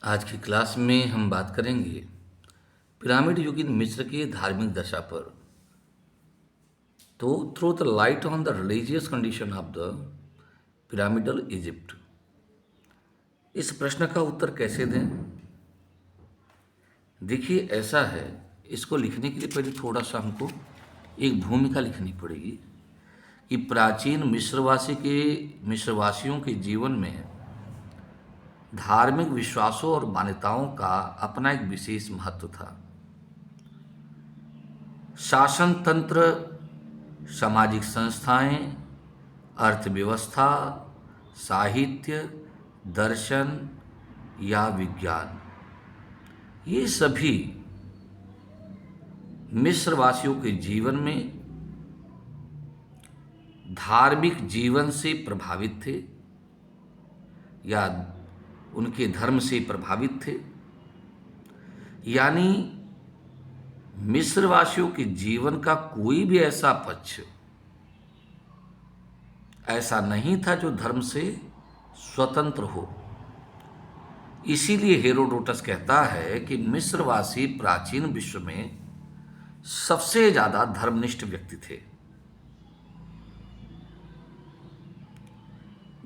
आज की क्लास में हम बात करेंगे पिरामिड युगीन मिस्र की धार्मिक दशा पर। तो throw the light on the religious condition of the pyramidal Egypt, इस प्रश्न का उत्तर कैसे दें। देखिए, ऐसा है, इसको लिखने के लिए पहले थोड़ा सा हमको एक भूमिका लिखनी पड़ेगी कि प्राचीन मिस्रवासियों के जीवन में धार्मिक विश्वासों और मान्यताओं का अपना एक विशेष महत्व था। शासन तंत्र, सामाजिक संस्थाएं, अर्थव्यवस्था, साहित्य, दर्शन या विज्ञान, ये सभी मिस्रवासियों के जीवन में धार्मिक जीवन से प्रभावित थे या उनके धर्म से प्रभावित थे। यानी मिस्रवासियों के जीवन का कोई भी ऐसा पक्ष ऐसा नहीं था जो धर्म से स्वतंत्र हो। इसीलिए हेरोडोटस कहता है कि मिस्रवासी प्राचीन विश्व में सबसे ज्यादा धर्मनिष्ठ व्यक्ति थे।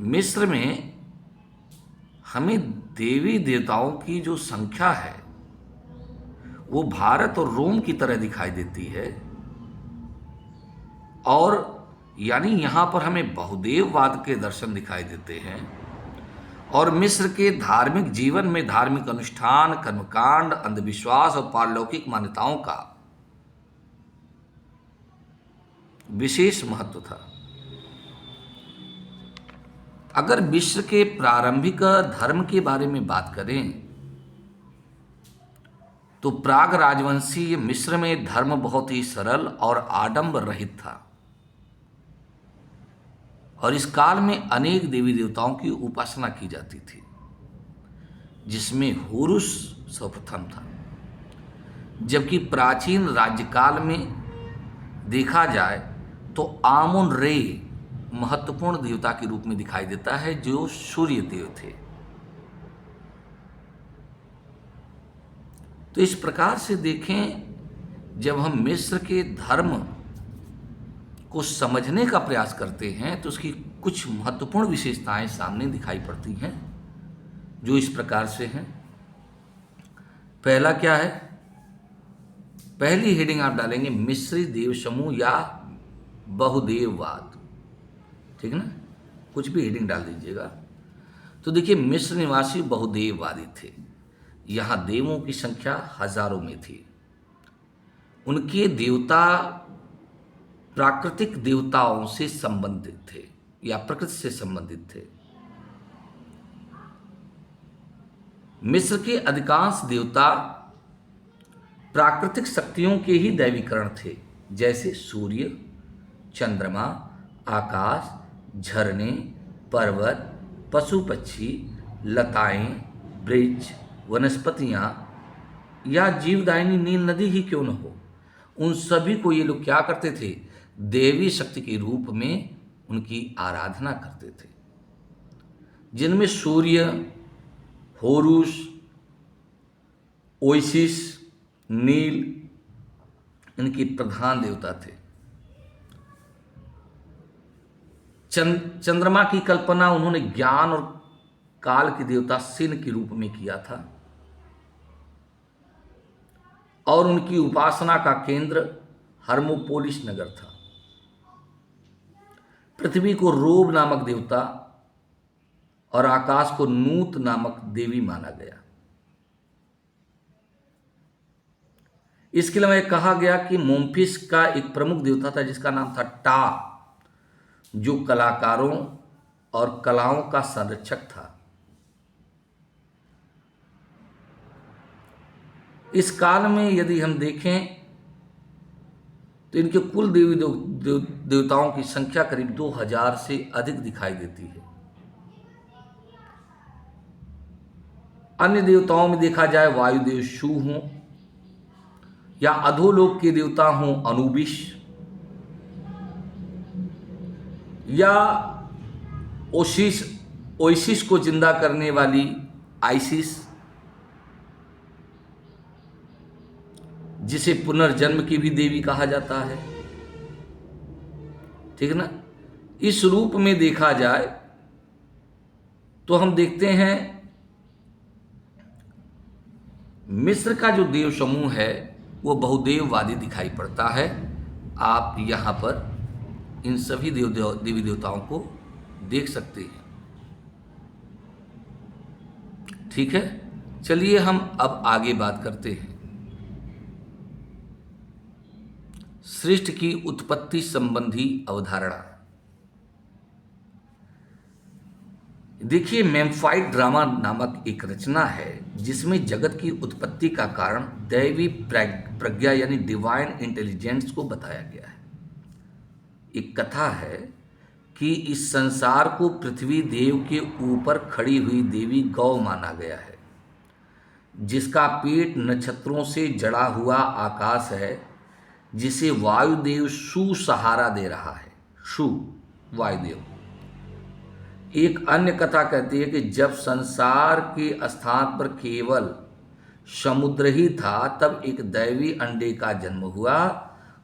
मिस्र में हमें देवी देवताओं की जो संख्या है वो भारत और रोम की तरह दिखाई देती है, और यानी यहां पर हमें बहुदेववाद के दर्शन दिखाई देते हैं। और मिस्र के धार्मिक जीवन में धार्मिक अनुष्ठान, कर्मकांड, अंधविश्वास और पारलौकिक मान्यताओं का विशेष महत्व था। अगर मिस्र के प्रारंभिक धर्म के बारे में बात करें तो प्राग राजवंशीय मिस्र में धर्म बहुत ही सरल और आडंबर रहित था, और इस काल में अनेक देवी देवताओं की उपासना की जाती थी, जिसमें होरुस सर्वप्रथम था। जबकि प्राचीन राज्यकाल में देखा जाए तो आमुन रे महत्वपूर्ण देवता के रूप में दिखाई देता है, जो सूर्य देव थे। तो इस प्रकार से देखें, जब हम मिस्र के धर्म को समझने का प्रयास करते हैं तो उसकी कुछ महत्वपूर्ण विशेषताएं सामने दिखाई पड़ती हैं, जो इस प्रकार से हैं। पहला क्या है? पहली हेडिंग आप डालेंगे मिस्री देव समूह या बहुदेववाद, ठीक है ना, कुछ भी हेडिंग डाल दीजिएगा। तो देखिए, मिस्र निवासी बहुदेववादी थे। यहाँ देवों की संख्या हजारों में थी। उनके देवता प्राकृतिक देवताओं से संबंधित थे या प्रकृति से संबंधित थे। मिस्र के अधिकांश देवता प्राकृतिक शक्तियों के ही दैवीकरण थे, जैसे सूर्य, चंद्रमा, आकाश, झरने, पर्वत, पशु पक्षी, लताएं, वृक्ष, वनस्पतियां या जीवदायिनी नील नदी ही क्यों न हो, उन सभी को ये लोग क्या करते थे? देवी शक्ति के रूप में उनकी आराधना करते थे, जिनमें सूर्य, होरुस, ओइसिस, नील इनके प्रधान देवता थे। चंद्रमा की कल्पना उन्होंने ज्ञान और काल के देवता सिन के रूप में किया था, और उनकी उपासना का केंद्र हर्मोपोलिस नगर था। पृथ्वी को रोब नामक देवता और आकाश को नूत नामक देवी माना गया। इसके अलावा यह कहा गया कि मोम्फिस का एक प्रमुख देवता था जिसका नाम था टा, जो कलाकारों और कलाओं का संरक्षक था। इस काल में यदि हम देखें तो इनके कुल देवी देवताओं की संख्या करीब 2000 से अधिक दिखाई देती है। अन्य देवताओं में देखा जाए वायुदेव शू हों या अधोलोक के देवता हों अनुबिस, या ओसिस को जिंदा करने वाली आइसिस, जिसे पुनर्जन्म की भी देवी कहा जाता है। ठीक है ना। इस रूप में देखा जाए तो हम देखते हैं मिस्र का जो देव समूह है वो बहुदेववादी दिखाई पड़ता है। आप यहाँ पर इन सभी देवी देवताओं को देख सकते हैं। ठीक है, चलिए हम अब आगे बात करते हैं सृष्टि की उत्पत्ति संबंधी अवधारणा। देखिए, मेम्फाइट ड्रामा नामक एक रचना है जिसमें जगत की उत्पत्ति का कारण दैवी प्रज्ञा यानी डिवाइन इंटेलिजेंस को बताया गया है। एक कथा है कि इस संसार को पृथ्वी देव के ऊपर खड़ी हुई देवी गौ माना गया है, जिसका पेट नक्षत्रों से जड़ा हुआ आकाश है, जिसे वायुदेव शु सहारा दे रहा है। शु वायुदेव। एक अन्य कथा कहती है कि जब संसार के स्थान पर केवल समुद्र ही था तब एक दैवी अंडे का जन्म हुआ।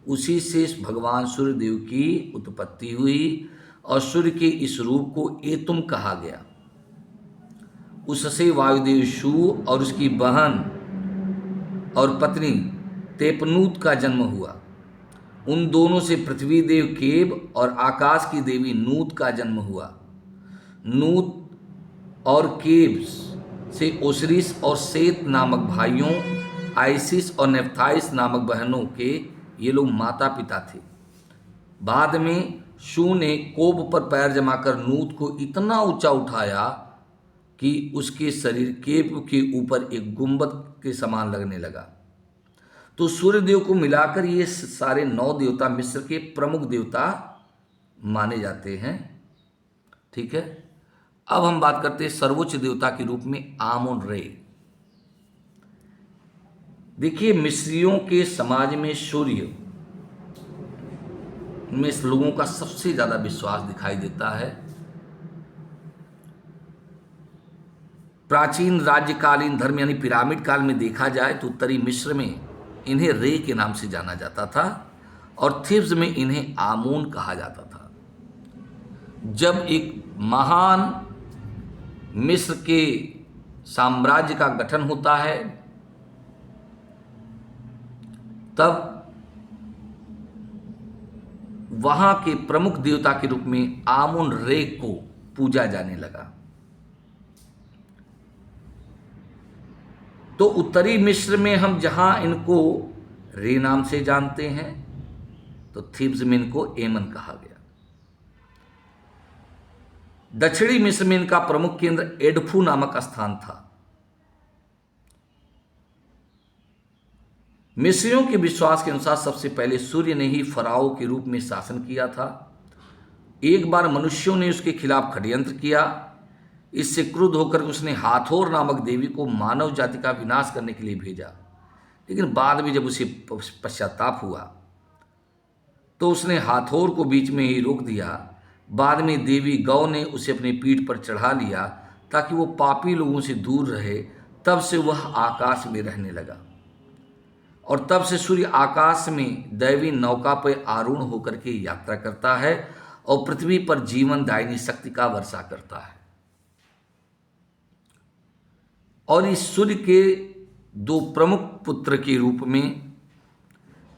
उसी से भगवान सूर्यदेव की उत्पत्ति हुई और सूर्य के इस रूप को एतुम कहा गया। उससे वायुदेव शु और उसकी बहन और पत्नी तेपनूत का जन्म हुआ। उन दोनों से पृथ्वी देव केब और आकाश की देवी नूत का जन्म हुआ। नूत और केब्स से ओसरिस और सेत नामक भाइयों, आइसिस और नेफ्थाइस नामक बहनों के ये लोग माता पिता थे। बाद में शू ने कोब पर पैर जमाकर नूत को इतना ऊंचा उठाया कि उसके शरीर केब के ऊपर एक गुंबद के समान लगने लगा। तो सूर्यदेव को मिलाकर ये सारे 9 देवता मिस्र के प्रमुख देवता माने जाते हैं। ठीक है, अब हम बात करते हैं सर्वोच्च देवता के रूप में आमोन रे। देखिए, मिस्रियों के समाज में सूर्य में लोगों का सबसे ज्यादा विश्वास दिखाई देता है। प्राचीन राज्यकालीन धर्म यानी पिरामिड काल में देखा जाए तो उत्तरी मिस्र में इन्हें रे के नाम से जाना जाता था और थिब्स में इन्हें आमोन कहा जाता था। जब एक महान मिस्र के साम्राज्य का गठन होता है तब वहां के प्रमुख देवता के रूप में आमोन रे को पूजा जाने लगा। तो उत्तरी मिस्र में हम जहां इनको रे नाम से जानते हैं तो थीब्स में इनको एमन कहा गया। दक्षिणी मिस्र में इनका प्रमुख केंद्र एडफू नामक स्थान था। मिस्रियों के विश्वास के अनुसार सबसे पहले सूर्य ने ही फराओ के रूप में शासन किया था। एक बार मनुष्यों ने उसके खिलाफ षड्यंत्र किया। इससे क्रुद्ध होकर उसने हाथोर नामक देवी को मानव जाति का विनाश करने के लिए भेजा, लेकिन बाद में जब उसे पश्चाताप हुआ तो उसने हाथोर को बीच में ही रोक दिया। बाद में देवी गौ ने उसे अपनी पीठ पर चढ़ा लिया ताकि वो पापी लोगों से दूर रहे। तब से वह आकाश में रहने लगा और तब से सूर्य आकाश में दैवी नौका पर आरूढ़ होकर के यात्रा करता है और पृथ्वी पर जीवन दायिनी शक्ति का वर्षा करता है। और इस सूर्य के 2 प्रमुख पुत्र के रूप में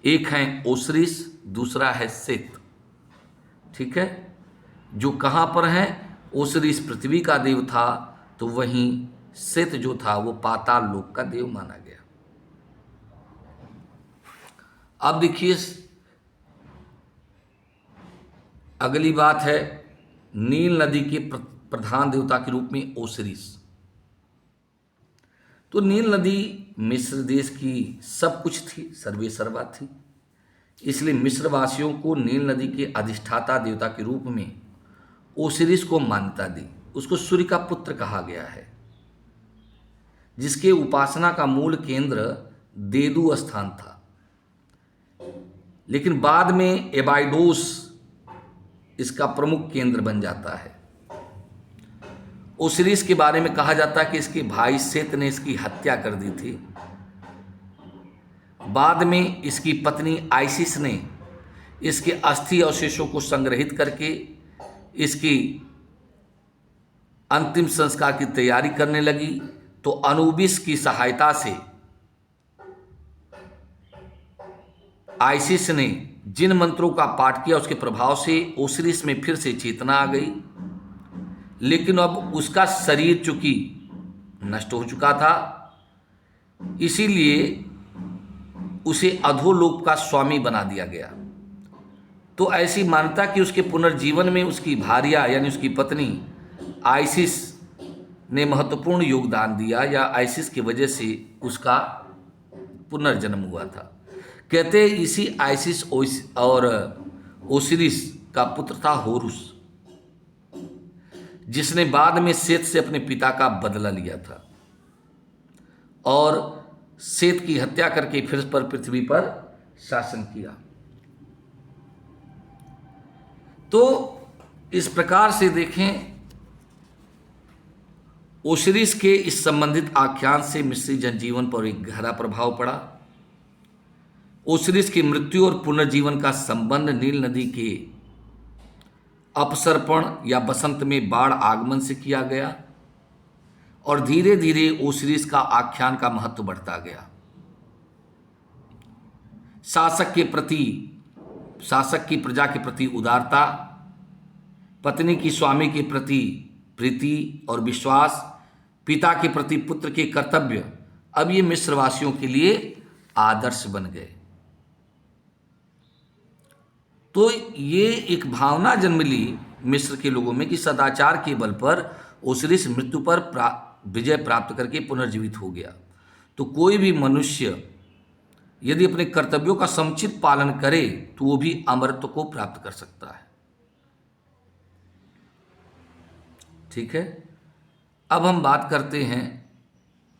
एक है ओसरिस, दूसरा है सेत। ठीक है, जो कहाँ पर है? ओसरिस पृथ्वी का देव था तो वहीं सेत जो था वो पाताल लोक का देव माना गया। अब देखिए, अगली बात है नील नदी के प्रधान देवता के रूप में ओसरिस। तो नील नदी मिस्र देश की सब कुछ थी, सर्वे सर्वा थी। इसलिए मिस्र वासियों को नील नदी के अधिष्ठाता देवता के रूप में ओसिरिस को मान्यता दी। उसको सूर्य का पुत्र कहा गया है, जिसके उपासना का मूल केंद्र देदू स्थान था। लेकिन बाद में एबाइडोस इसका प्रमुख केंद्र बन जाता है। ओसिरिस के बारे में कहा जाता है कि इसके भाई सेत ने इसकी हत्या कर दी थी। बाद में इसकी पत्नी आइसिस ने इसके अस्थि अवशेषों को संग्रहित करके इसकी अंतिम संस्कार की तैयारी करने लगी। तो अनुबिस की सहायता से आइसिस ने जिन मंत्रों का पाठ किया उसके प्रभाव से ओसिरिस में फिर से चेतना आ गई, लेकिन अब उसका शरीर चूंकि नष्ट हो चुका था, इसीलिए उसे अधोलोक का स्वामी बना दिया गया। तो ऐसी मान्यता कि उसके पुनर्जीवन में उसकी भार्या यानी उसकी पत्नी आइसिस ने महत्वपूर्ण योगदान दिया, या आइसिस की वजह से उसका पुनर्जन्म हुआ था। कहते हैं इसी आइसिस और ओसिरिस का पुत्र था होरुस, जिसने बाद में सेत से अपने पिता का बदला लिया था और सेत की हत्या करके फिर पर पृथ्वी पर शासन किया। तो इस प्रकार से देखें, ओसिरिस के इस संबंधित आख्यान से मिस्री जनजीवन पर एक गहरा प्रभाव पड़ा। ओसिरिस की मृत्यु और पुनर्जीवन का संबंध नील नदी के अपसर्पण या बसंत में बाढ़ आगमन से किया गया और धीरे धीरे ओसिरिस का आख्यान का महत्व बढ़ता गया। शासक की प्रजा के प्रति उदारता, पत्नी की स्वामी के प्रति प्रीति और विश्वास, पिता के प्रति पुत्र के कर्तव्य, अब ये मिस्रवासियों के लिए आदर्श बन गए। तो ये एक भावना जन्म ली मिस्र के लोगों में कि सदाचार के बल पर ओसिरिस मृत्यु पर विजय प्राप्त करके पुनर्जीवित हो गया। तो कोई भी मनुष्य यदि अपने कर्तव्यों का समुचित पालन करे तो वो भी अमरत्व को प्राप्त कर सकता है। ठीक है, अब हम बात करते हैं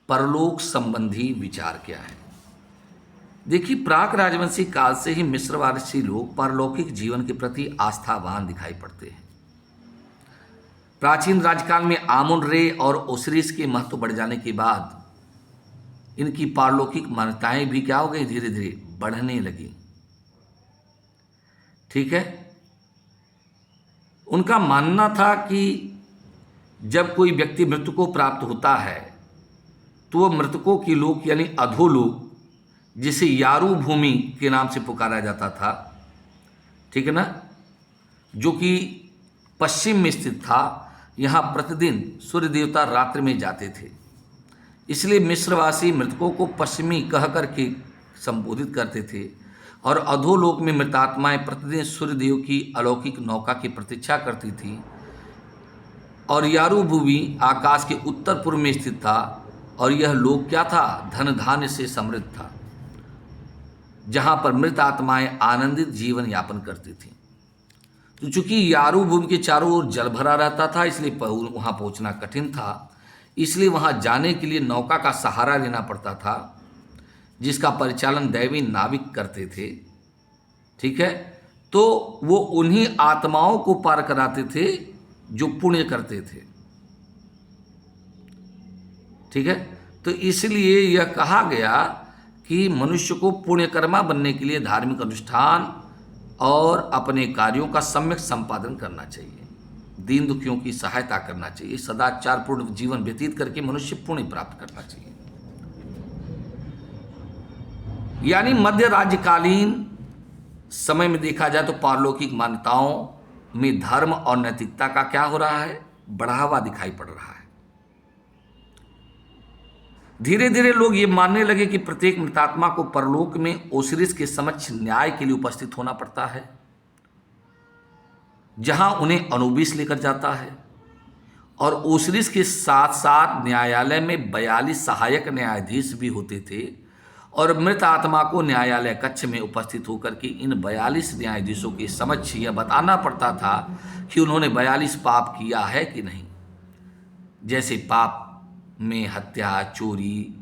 परलोक संबंधी विचार क्या है। देखिए, प्राक राजवंशी काल से ही मिस्रवासी लोग परलौकिक जीवन के प्रति आस्थावान दिखाई पड़ते हैं। प्राचीन राजकाल में आमुन रे और ओसिरिस के महत्व बढ़ जाने के बाद इनकी पारलौकिक मान्यताएं भी क्या हो गई, धीरे धीरे बढ़ने लगी। ठीक है, उनका मानना था कि जब कोई व्यक्ति मृत्यु को प्राप्त होता है तो वह मृतकों की लोक यानी अधोलोक, जिसे यारू भूमि के नाम से पुकारा जाता था, ठीक है ना, जो कि पश्चिम में स्थित था, यहाँ प्रतिदिन सूर्य देवता रात्रि में जाते थे। इसलिए मिस्रवासी मृतकों को पश्चिमी कह करके संबोधित करते थे और अधोलोक में मृतात्माएं प्रतिदिन सूर्यदेव की अलौकिक नौका की प्रतीक्षा करती थी। और यारू भूमि आकाश के उत्तर पूर्व में स्थित था और यह लोक क्या था, धन धान्य से समृद्ध था, जहाँ पर मृत आत्माएं आनंदित जीवन यापन करती थीं। तो चूंकि यारू भूमि के चारों ओर जल भरा रहता था, इसलिए वहाँ पहुँचना कठिन था। इसलिए वहाँ जाने के लिए नौका का सहारा लेना पड़ता था, जिसका परिचालन दैवी नाविक करते थे। ठीक है, तो वो उन्हीं आत्माओं को पार कराते थे जो पुण्य करते थे। ठीक है, तो इसलिए यह कहा गया कि मनुष्य को पुण्यकर्मा बनने के लिए धार्मिक अनुष्ठान और अपने कार्यों का सम्यक संपादन करना चाहिए, दीन दुखियों की सहायता करना चाहिए, सदाचारपूर्ण जीवन व्यतीत करके मनुष्य पुण्य प्राप्त करना चाहिए। यानी मध्य राज्यकालीन समय में देखा जाए तो पारलौकिक मान्यताओं में धर्म और नैतिकता का क्या हो रहा है, बढ़ावा दिखाई पड़ रहा है। धीरे धीरे लोग ये मानने लगे कि प्रत्येक मृतात्मा को परलोक में ओसिरिस के समक्ष न्याय के लिए उपस्थित होना पड़ता है, जहां उन्हें अनुबिस लेकर जाता है। और ओसिरिस के साथ साथ न्यायालय में 42 सहायक न्यायाधीश भी होते थे और मृत आत्मा को न्यायालय कक्ष में उपस्थित होकर के इन 42 न्यायाधीशों के समक्ष यह बताना पड़ता था कि उन्होंने 42 पाप किया है कि नहीं। जैसे पाप में हत्या, चोरी,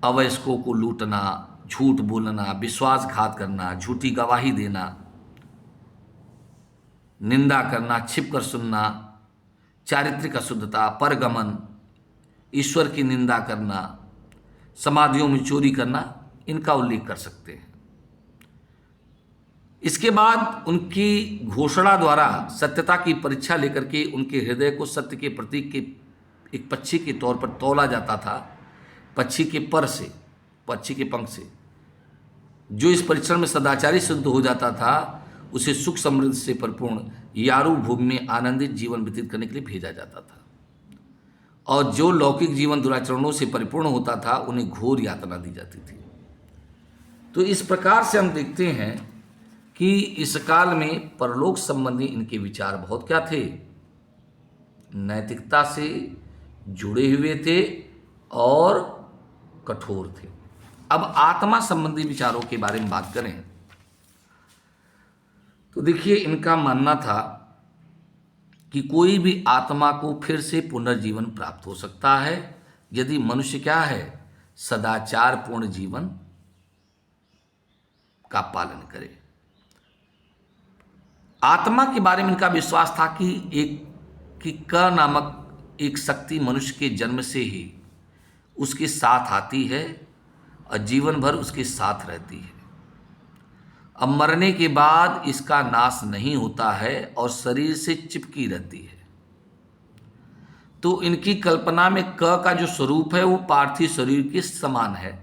अवयस्कों को लूटना, झूठ बोलना, विश्वासघात करना, झूठी गवाही देना, निंदा करना, छिपकर सुनना, चारित्रिक अशुद्धता, परगमन, ईश्वर की निंदा करना, समाधियों में चोरी करना, इनका उल्लेख कर सकते हैं। इसके बाद उनकी घोषणा द्वारा सत्यता की परीक्षा लेकर के उनके हृदय को सत्य के प्रतीक के एक पक्षी के तौर पर तौला जाता था। पक्षी के पर से, पक्षी के पंख से जो इस परीक्षण में सदाचारी सिद्ध हो जाता था, उसे सुख समृद्धि से परिपूर्ण यारू भूमि में आनंदित जीवन व्यतीत करने के लिए भेजा जाता था, और जो लौकिक जीवन दुराचरणों से परिपूर्ण होता था उन्हें घोर यातना दी जाती थी। तो इस प्रकार से हम देखते हैं कि इस काल में परलोक संबंधी इनके विचार बहुत क्या थे, नैतिकता से जुड़े हुए थे और कठोर थे। अब आत्मा संबंधी विचारों के बारे में बात करें तो देखिए, इनका मानना था कि कोई भी आत्मा को फिर से पुनर्जीवन प्राप्त हो सकता है यदि मनुष्य क्या है, सदाचार पूर्ण जीवन का पालन करे। आत्मा के बारे में इनका विश्वास था कि क नामक एक शक्ति मनुष्य के जन्म से ही उसके साथ आती है और जीवन भर उसके साथ रहती है। अब मरने के बाद इसका नाश नहीं होता है और शरीर से चिपकी रहती है। तो इनकी कल्पना में क का जो स्वरूप है वो पार्थिव शरीर के समान है,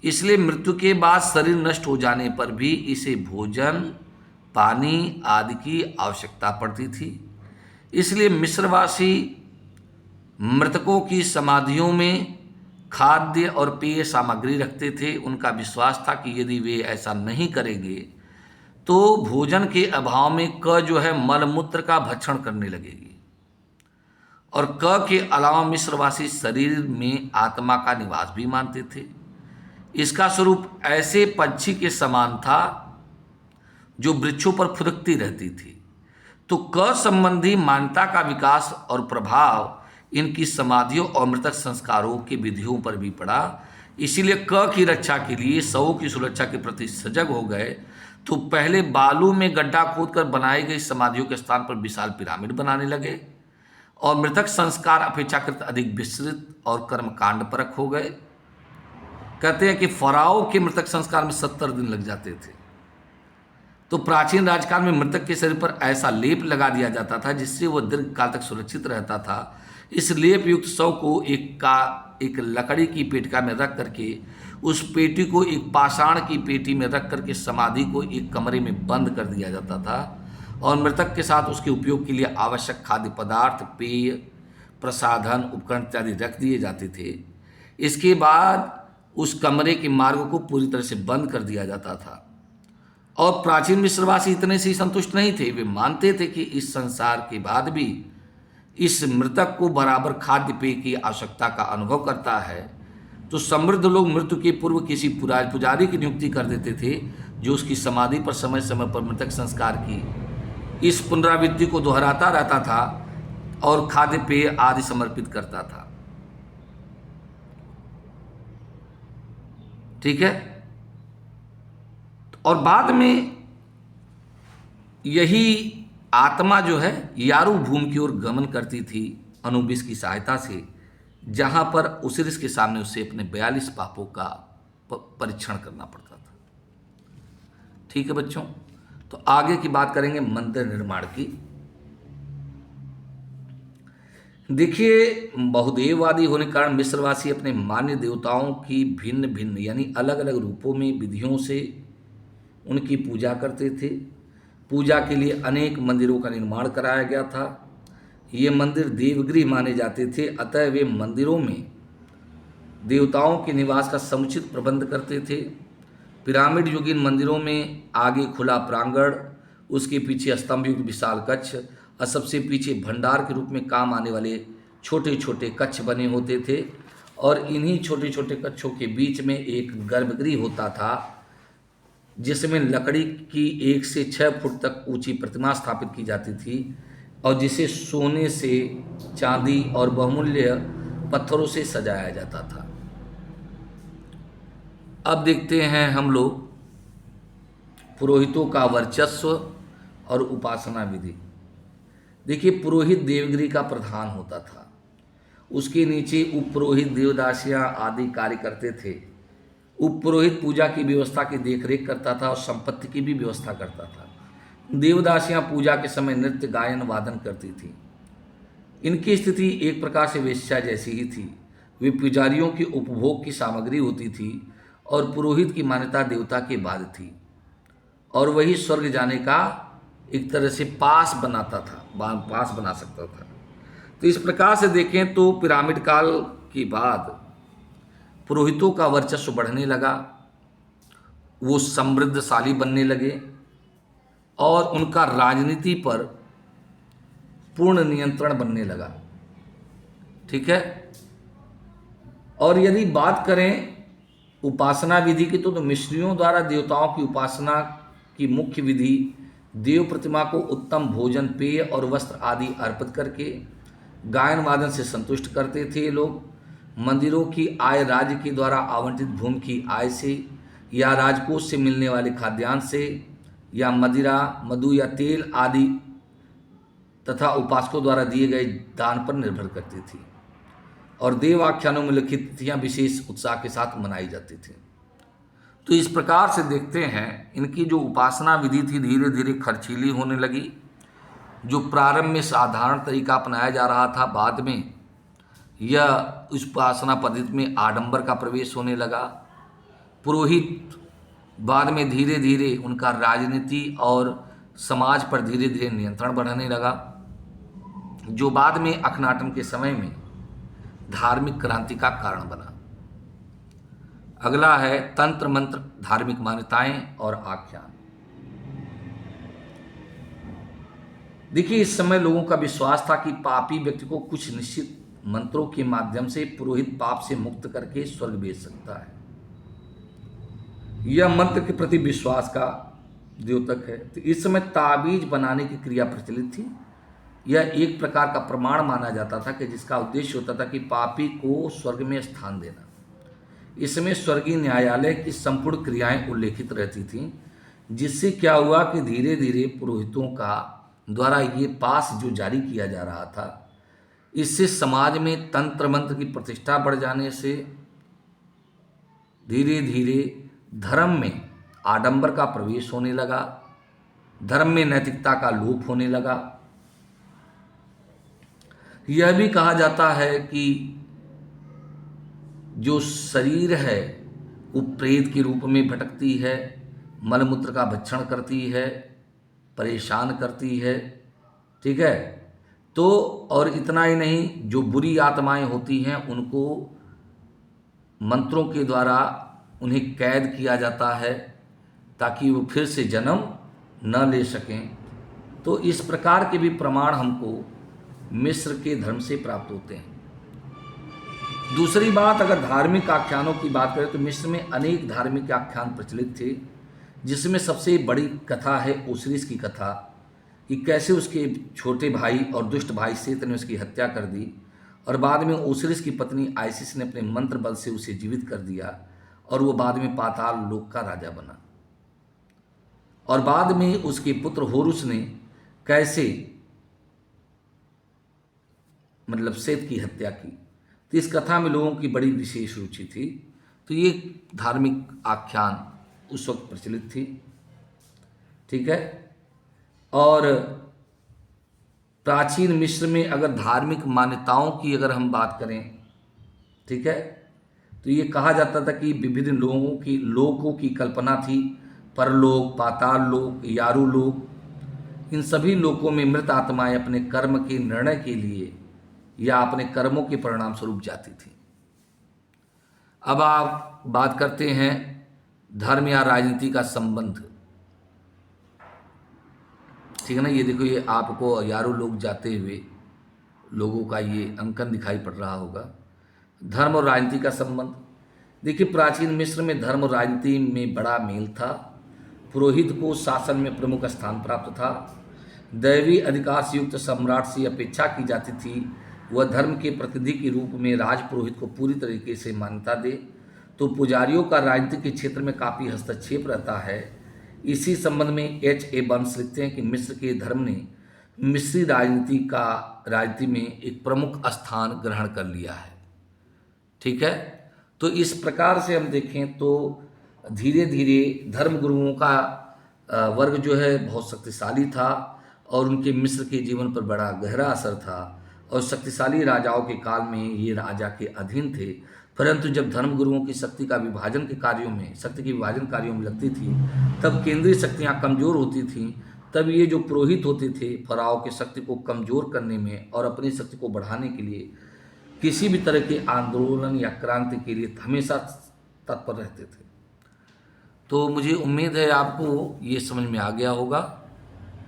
इसलिए मृत्यु के बाद शरीर नष्ट हो जाने पर भी इसे भोजन, पानी आदि की आवश्यकता पड़ती थी। इसलिए मिस्रवासी मृतकों की समाधियों में खाद्य और पेय सामग्री रखते थे। उनका विश्वास था कि यदि वे ऐसा नहीं करेंगे तो भोजन के अभाव में क जो है मलमूत्र का भक्षण करने लगेगी, और क के अलावा मिस्रवासी शरीर में आत्मा का निवास भी मानते थे। इसका स्वरूप ऐसे पक्षी के समान था जो वृक्षों पर फुदकती रहती थी। तो क संबंधी मान्यता का विकास और प्रभाव इनकी समाधियों और मृतक संस्कारों की विधियों पर भी पड़ा। इसीलिए क की रक्षा के लिए शवों की सुरक्षा के प्रति सजग हो गए तो पहले बालू में गड्ढा खोदकर बनाई गई समाधियों के स्थान पर विशाल पिरामिड बनाने लगे, और मृतक संस्कार अपेक्षाकृत अधिक विस्तृत और कर्मकांड परक हो गए। कहते हैं कि फराओ के मृतक संस्कार में 70 दिन लग जाते थे। तो प्राचीन राजकाल में मृतक के शरीर पर ऐसा लेप लगा दिया जाता था जिससे वह दीर्घ काल तक सुरक्षित रहता था। इस लेप युक्त शव को एक लकड़ी की पेटिका में रख करके उस पेटी को एक पाषाण की पेटी में रख करके समाधि को एक कमरे में बंद कर दिया जाता था, और मृतक के साथ उसके उपयोग के लिए आवश्यक खाद्य पदार्थ, पेय, प्रसाधन, उपकरण इत्यादि रख दिए जाते थे। इसके बाद उस कमरे के मार्ग को पूरी तरह से बंद कर दिया जाता था। और प्राचीन मिस्रवासी इतने से संतुष्ट नहीं थे, वे मानते थे कि इस संसार के बाद भी इस मृतक को बराबर खाद्य पेय की आवश्यकता का अनुभव करता है। तो समृद्ध लोग मृत्यु के पूर्व किसी पुजारी की नियुक्ति कर देते थे जो उसकी समाधि पर समय समय पर मृतक संस्कार की इस पुनरावृत्ति को दोहराता रहता था और खाद्य पेय आदि समर्पित करता था। ठीक है। और बाद में यही आत्मा जो है यारू भूमि की ओर गमन करती थी अनुबिस की सहायता से, जहां पर उसिरिस के सामने उसे अपने 42 पापों का परीक्षण करना पड़ता था। ठीक है बच्चों, तो आगे की बात करेंगे मंदिर निर्माण की। देखिए, बहुदेववादी होने के कारण मिस्रवासी अपने मान्य देवताओं की भिन्न भिन्न यानी अलग अलग रूपों में विधियों से उनकी पूजा करते थे। पूजा के लिए अनेक मंदिरों का निर्माण कराया गया था। ये मंदिर देवगृह माने जाते थे, अतः वे मंदिरों में देवताओं के निवास का समुचित प्रबंध करते थे। पिरामिड युगीन मंदिरों में आगे खुला प्रांगण, उसके पीछे स्तंभयुक्त विशाल कक्ष और सबसे पीछे भंडार के रूप में काम आने वाले छोटे छोटे कक्ष बने होते थे, और इन्हीं छोटे छोटे कक्षों के बीच में एक गर्भगृह होता था जिसमें लकड़ी की 1 से 6 फुट तक ऊंची प्रतिमा स्थापित की जाती थी और जिसे सोने से, चांदी और बहुमूल्य पत्थरों से सजाया जाता था। अब देखते हैं हम लोग पुरोहितों का वर्चस्व और उपासना विधि। देखिए, पुरोहित देवगिरी का प्रधान होता था, उसके नीचे उपपुरोहित, देवदासियाँ आदि कार्य करते थे। उपपुरोहित पूजा की व्यवस्था की देखरेख करता था और संपत्ति की भी व्यवस्था करता था। देवदासियां पूजा के समय नृत्य गायन वादन करती थीं। इनकी स्थिति एक प्रकार से वेश्या जैसी ही थी। वे पुजारियों की उपभोग की सामग्री होती थी और पुरोहित की मान्यता देवता के बाद थी, और वही स्वर्ग जाने का एक तरह से पास बनाता था, पास बना सकता था। तो इस प्रकार से देखें तो पिरामिड काल के बाद पुरोहितों का वर्चस्व बढ़ने लगा, वो समृद्धशाली बनने लगे और उनका राजनीति पर पूर्ण नियंत्रण बनने लगा। ठीक है। और यदि बात करें उपासना विधि की तो मिस्रियों द्वारा देवताओं की उपासना की मुख्य विधि देव प्रतिमा को उत्तम भोजन, पेय और वस्त्र आदि अर्पित करके गायन वादन से संतुष्ट करते थे। ये लोग मंदिरों की आय राज्य के द्वारा आवंटित भूमि की आय से या राजकोष से मिलने वाले खाद्यान्न से या मदिरा, मधु या तेल आदि तथा उपासकों द्वारा दिए गए दान पर निर्भर करती थी, और देव आख्यानों में लिखित तिथियां विशेष उत्साह के साथ मनाई जाती थी। तो इस प्रकार से देखते हैं इनकी जो उपासना विधि थी धीरे धीरे खर्चीली होने लगी। जो प्रारंभ में साधारण तरीका अपनाया जा रहा था, बाद में यह उस उपासना पद्धति में आडंबर का प्रवेश होने लगा। पुरोहित बाद में धीरे धीरे उनका राजनीति और समाज पर धीरे धीरे नियंत्रण बढ़ने लगा, जो बाद में अखनाटन के समय में धार्मिक क्रांति का कारण बना। अगला है तंत्र मंत्र, धार्मिक मान्यताएं और आख्यान। देखिए, इस समय लोगों का विश्वास था कि पापी व्यक्ति को कुछ निश्चित मंत्रों के माध्यम से पुरोहित पाप से मुक्त करके स्वर्ग भेज सकता है। यह मंत्र के प्रति विश्वास का द्योतक है। तो इस समय ताबीज बनाने की क्रिया प्रचलित थी। यह एक प्रकार का प्रमाण माना जाता था कि जिसका उद्देश्य होता था कि पापी को स्वर्ग में स्थान देना। इसमें स्वर्गीय न्यायालय की संपूर्ण क्रियाएं उल्लेखित रहती थीं, जिससे क्या हुआ कि धीरे धीरे पुरोहितों का द्वारा ये पास जो जारी किया जा रहा था, इससे समाज में तंत्र मंत्र की प्रतिष्ठा बढ़ जाने से धीरे धीरे धर्म में आडंबर का प्रवेश होने लगा, धर्म में नैतिकता का लोप होने लगा। यह भी कहा जाता है कि जो शरीर है वो प्रेत के रूप में भटकती है, मलमूत्र का भक्षण करती है, परेशान करती है। ठीक है। तो और इतना ही नहीं, जो बुरी आत्माएं होती हैं उनको मंत्रों के द्वारा उन्हें कैद किया जाता है ताकि वो फिर से जन्म न ले सकें। तो इस प्रकार के भी प्रमाण हमको मिस्र के धर्म से प्राप्त होते हैं। दूसरी बात, अगर धार्मिक आख्यानों की बात करें तो मिस्र में अनेक धार्मिक आख्यान प्रचलित थे, जिसमें सबसे बड़ी कथा है ओसिरिस की कथा, कि कैसे उसके छोटे भाई और दुष्ट भाई सेत ने उसकी हत्या कर दी और बाद में ओसिरिस की पत्नी आइसिस ने अपने मंत्र बल से उसे जीवित कर दिया और वो बाद में पाताल लोक का राजा बना। और बाद में उसके पुत्र होरुस ने कैसे सेत की हत्या की। तो इस कथा में लोगों की बड़ी विशेष रुचि थी। तो ये धार्मिक आख्यान उस वक्त प्रचलित थी। ठीक है। और प्राचीन मिस्र में अगर धार्मिक मान्यताओं की अगर हम बात करें, ठीक है, तो ये कहा जाता था कि विभिन्न लोकों की कल्पना थी। परलोक, पाताल लोक, यारू लोक, इन सभी लोकों में मृत आत्माएं अपने कर्म के निर्णय के लिए या अपने कर्मों के परिणाम स्वरूप जाती थी। अब आप बात करते हैं धर्म या राजनीति का संबंध। ठीक है ना। ये देखो, ये आपको यारो लोग जाते हुए लोगों का ये अंकन दिखाई पड़ रहा होगा। धर्म और राजनीति का संबंध। देखिए, प्राचीन मिस्र में धर्म और राजनीति में बड़ा मेल था। पुरोहित को शासन में प्रमुख स्थान प्राप्त था। दैवी अधिकार से युक्त सम्राट से अपेक्षा की जाती थी वह धर्म के प्रतिनिधि के रूप में राजपुरोहित को पूरी तरीके से मान्यता दे। तो पुजारियों का राजनीति के क्षेत्र में काफ़ी हस्तक्षेप रहता है। इसी संबंध में H.A. बर्न्स लिखते हैं कि मिस्र के धर्म ने मिस्री राजनीति में एक प्रमुख स्थान ग्रहण कर लिया है। ठीक है। तो इस प्रकार से हम देखें तो धीरे धीरे धर्म गुरुओं का वर्ग जो है बहुत शक्तिशाली था और उनके मिस्र के जीवन पर बड़ा गहरा असर था और शक्तिशाली राजाओं के काल में ये राजा के अधीन थे। परंतु जब धर्म गुरुओं की शक्ति का विभाजन के कार्यों में शक्ति के विभाजन कार्यों में लगती थी, तब केंद्रीय शक्तियाँ कमज़ोर होती थीं। तब ये जो पुरोहित होते थे फ़राओ की शक्ति को कमज़ोर करने में और अपनी शक्ति को बढ़ाने के लिए किसी भी तरह के आंदोलन या क्रांति के लिए हमेशा तत्पर रहते थे। तो मुझे उम्मीद है आपको ये समझ में आ गया होगा।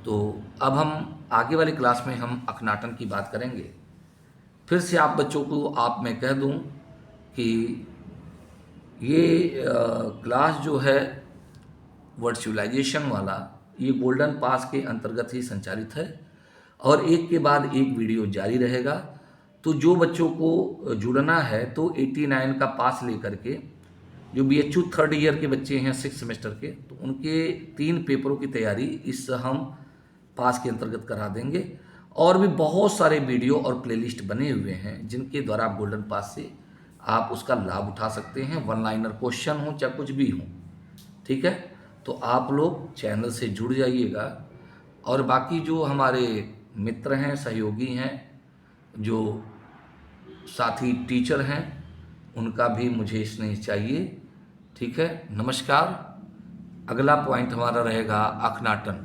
तो अब हम आगे वाली क्लास में हम अखनाटन की बात करेंगे। फिर से आप बच्चों को मैं कह दूं कि ये क्लास जो है वर्ड सिविलाइजेशन वाला, ये गोल्डन पास के अंतर्गत ही संचालित है और एक के बाद एक वीडियो जारी रहेगा। तो जो बच्चों को जुड़ना है तो 89 का पास लेकर के, जो BHU थर्ड ईयर के बच्चे हैं 6 सेमेस्टर के, तो उनके 3 पेपरों की तैयारी इस हम पास के अंतर्गत करा देंगे। और भी बहुत सारे वीडियो और प्लेलिस्ट बने हुए हैं जिनके द्वारा आप गोल्डन पास से आप उसका लाभ उठा सकते हैं, वन लाइनर क्वेश्चन हो चाहे कुछ भी हो। ठीक है, तो आप लोग चैनल से जुड़ जाइएगा। और बाकी जो हमारे मित्र हैं, सहयोगी हैं, जो साथी टीचर हैं, उनका भी मुझे स्नेह चाहिए। ठीक है, नमस्कार। अगला पॉइंट हमारा रहेगा अखनाटन।